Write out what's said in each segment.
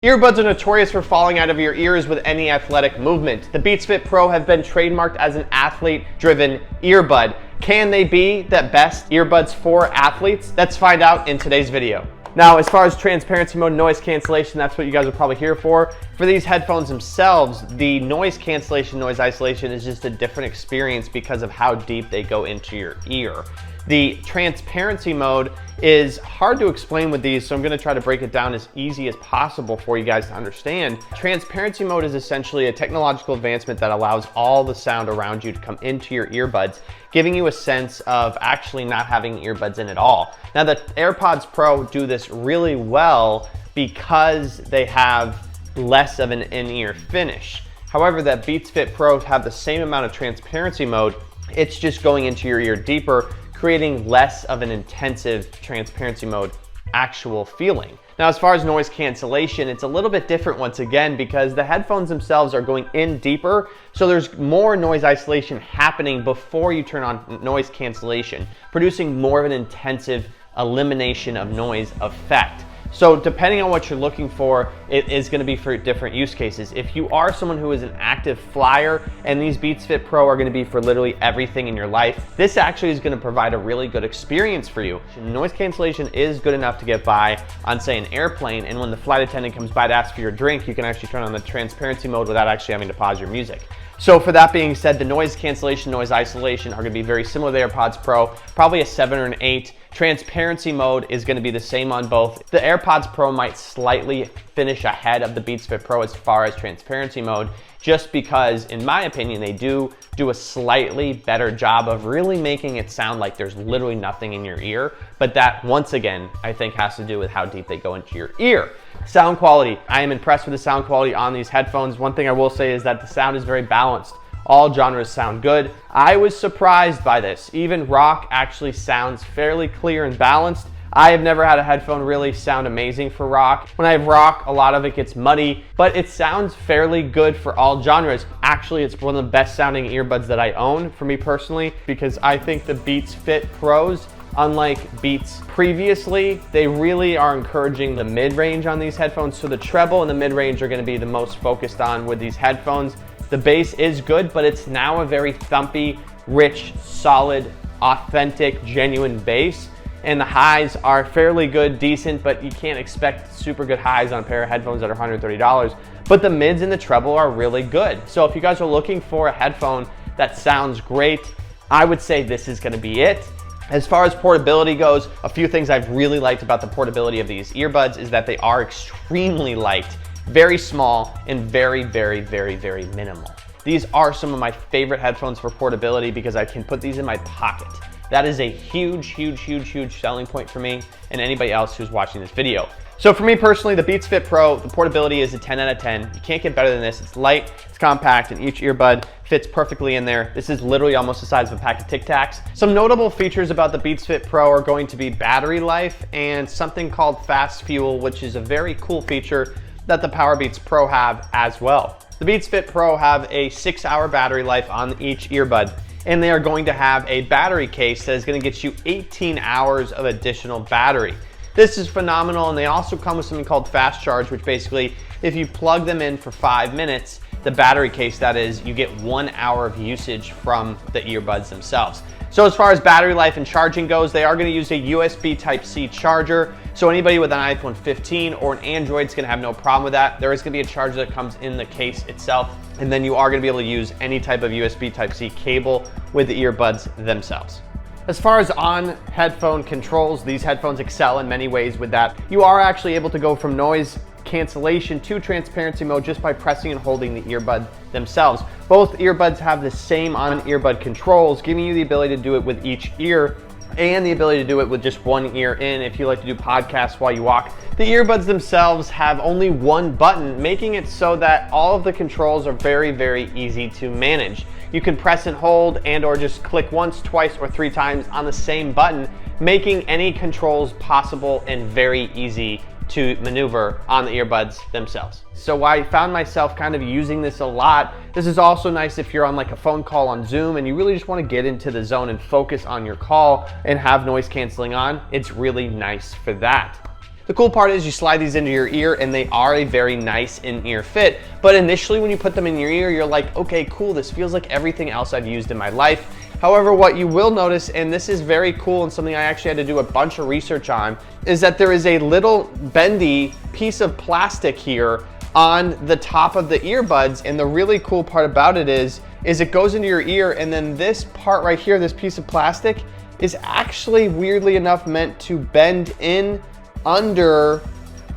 Earbuds are notorious for falling out of your ears with any athletic movement. The Beats Fit Pro have been trademarked as an athlete-driven earbud. Can they be the best earbuds for athletes? Let's find out in today's video. Now, as far as transparency mode, noise cancellation, that's what you guys are probably here for. For these headphones themselves, the noise cancellation, noise isolation is just a different experience because of how deep they go into your ear. The transparency mode is hard to explain with these, so I'm going to try to break it down as easy as possible for you guys to understand. Transparency mode is essentially a technological advancement that allows all the sound around you to come into your earbuds, giving you a sense of actually not having earbuds in at all. Now, the AirPods Pro do this really well because they have less of an in-ear finish. However, that Beats Fit Pro have the same amount of transparency mode. It's just going into your ear deeper, creating less of an intensive transparency mode actual feeling. Now, as far as noise cancellation, it's a little bit different once again because the headphones themselves are going in deeper, so there's more noise isolation happening before you turn on noise cancellation, producing more of an intensive elimination of noise effect. So depending on what you're looking for, it is going to be for different use cases. If you are someone who is an active flyer and these Beats Fit Pro are going to be for literally everything in your life, this actually is going to provide a really good experience for you. Noise cancellation is good enough to get by on, say, an airplane, and when the flight attendant comes by to ask for your drink, you can actually turn on the transparency mode without actually having to pause your music. So for that being said, the noise cancellation, noise isolation are going to be very similar to the AirPods Pro, probably a 7 or an 8. Transparency mode is going to be the same on both. The AirPods Pro might slightly finish ahead of the Beats Fit Pro as far as transparency mode, just because, in my opinion, they do a slightly better job of really making it sound like there's literally nothing in your ear. But that, once again, I think has to do with how deep they go into your ear. Sound quality. I am impressed with the sound quality on these headphones. One thing I will say is that the sound is very balanced. All genres sound good. I was surprised by this. Even rock actually sounds fairly clear and balanced. I have never had a headphone really sound amazing for rock. When I have rock, a lot of it gets muddy, but it sounds fairly good for all genres. Actually, it's one of the best sounding earbuds that I own for me personally, because I think the Beats Fit Pros, unlike Beats previously, they really are encouraging the mid-range on these headphones. So the treble and the mid-range are going to be the most focused on with these headphones. The bass is good, but it's now a very thumpy, rich, solid, authentic, genuine bass. And the highs are fairly good, decent, but you can't expect super good highs on a pair of headphones that are $130. But the mids and the treble are really good. So if you guys are looking for a headphone that sounds great, I would say this is going to be it. As far as portability goes, a few things I've really liked about the portability of these earbuds is that they are extremely light, very small, and very, very, very, very minimal. These are some of my favorite headphones for portability because I can put these in my pocket. That is a huge, huge, huge, huge selling point for me and anybody else who's watching this video. So for me personally, the Beats Fit Pro, the portability is a 10 out of 10. You can't get better than this. It's light, it's compact, and each earbud fits perfectly in there. This is literally almost the size of a pack of Tic Tacs. Some notable features about the Beats Fit Pro are going to be battery life and something called fast fuel, which is a very cool feature that the Powerbeats Pro have as well. The Beats Fit Pro have a 6-hour battery life on each earbud, and they are going to have a battery case that is going to get you 18 hours of additional battery. This is phenomenal, and they also come with something called fast charge, which basically, if you plug them in for 5 minutes, the battery case that is, you get 1 hour of usage from the earbuds themselves. So as far as battery life and charging goes, they are going to use a USB Type-C charger. So anybody with an iPhone 15 or an Android is going to have no problem with that. There is going to be a charger that comes in the case itself, and then you are going to be able to use any type of USB Type-C cable with the earbuds themselves. As far as on headphone controls, these headphones excel in many ways with that. You are actually able to go from noise cancellation to transparency mode just by pressing and holding the earbud themselves. Both earbuds have the same on earbud controls, giving you the ability to do it with each ear and the ability to do it with just one ear in if you like to do podcasts while you walk. The earbuds themselves have only one button, making it so that all of the controls are very, very easy to manage. You can press and hold and or just click once, twice, or 3 times on the same button, making any controls possible and very easy to maneuver on the earbuds themselves. So I found myself kind of using this a lot. This is also nice if you're on like a phone call on Zoom and you really just want to get into the zone and focus on your call and have noise canceling on. It's really nice for that. The cool part is you slide these into your ear and they are a very nice in-ear fit, but initially when you put them in your ear, you're like, okay, cool, this feels like everything else I've used in my life. However, what you will notice, and this is very cool and something I actually had to do a bunch of research on, is that there is a little bendy piece of plastic here on the top of the earbuds. And the really cool part about it is it goes into your ear, and then this part right here, this piece of plastic, is actually weirdly enough meant to bend in under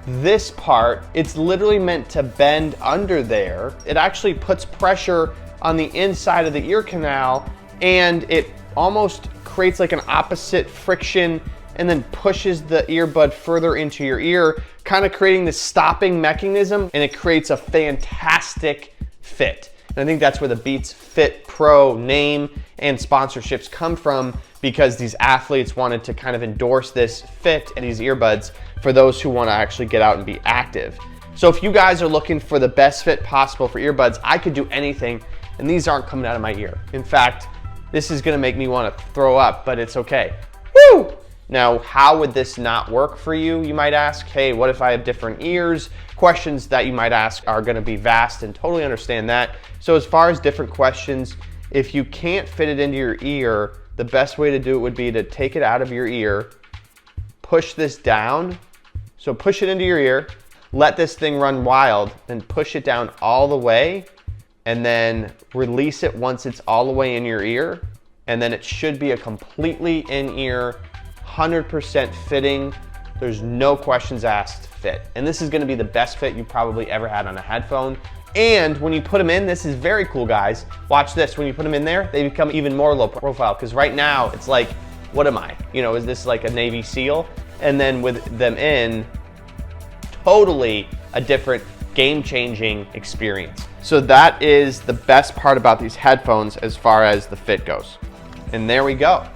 this part. It's literally meant to bend under there. It actually puts pressure on the inside of the ear canal, and it almost creates like an opposite friction and then pushes the earbud further into your ear, kind of creating this stopping mechanism, and it creates a fantastic fit. And I think that's where the Beats Fit Pro name and sponsorships come from, because these athletes wanted to kind of endorse this fit and these earbuds for those who want to actually get out and be active. So if you guys are looking for the best fit possible for earbuds, I could do anything, and these aren't coming out of my ear. In fact, this is gonna make me want to throw up, but it's okay. Woo! Now, how would this not work for you, you might ask? Hey, what if I have different ears? Questions that you might ask are gonna be vast, and totally understand that. So as far as different questions, if you can't fit it into your ear, the best way to do it would be to take it out of your ear, push this down. So push it into your ear, let this thing run wild, then push it down all the way, and then release it once it's all the way in your ear. And then it should be a completely in-ear, 100% fitting. There's no questions asked fit. And this is gonna be the best fit you probably ever had on a headphone. And when you put them in, this is very cool, guys. Watch this, when you put them in there, they become even more low profile, because right now it's like, what am I? You know, is this like a Navy SEAL? And then with them in, totally a different game-changing experience. So that is the best part about these headphones as far as the fit goes. And there we go.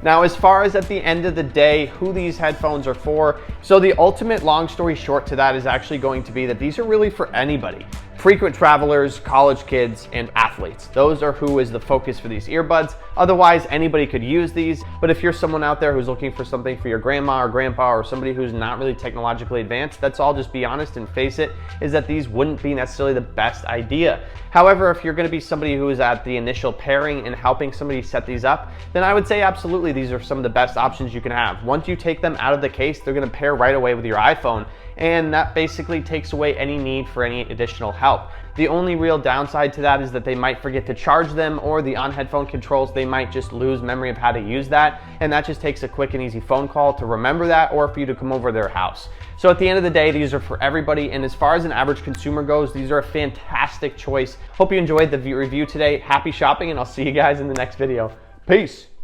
Now, as far as at the end of the day, who these headphones are for, so the ultimate long story short to that is actually going to be that these are really for anybody. Frequent travelers, college kids, and athletes. Those are who is the focus for these earbuds. Otherwise, anybody could use these. But if you're someone out there who's looking for something for your grandma or grandpa, or somebody who's not really technologically advanced, let's all just be honest and face it, is that these wouldn't be necessarily the best idea. However, if you're gonna be somebody who is at the initial pairing and helping somebody set these up, then I would say absolutely these are some of the best options you can have. Once you take them out of the case, they're gonna pair right away with your iPhone, and that basically takes away any need for any additional help. The only real downside to that is that they might forget to charge them, or the on-headphone controls, they might just lose memory of how to use that, and that just takes a quick and easy phone call to remember that, or for you to come over to their house. So at the end of the day, these are for everybody, and as far as an average consumer goes, these are a fantastic choice. Hope you enjoyed the review today. Happy shopping, and I'll see you guys in the next video. Peace.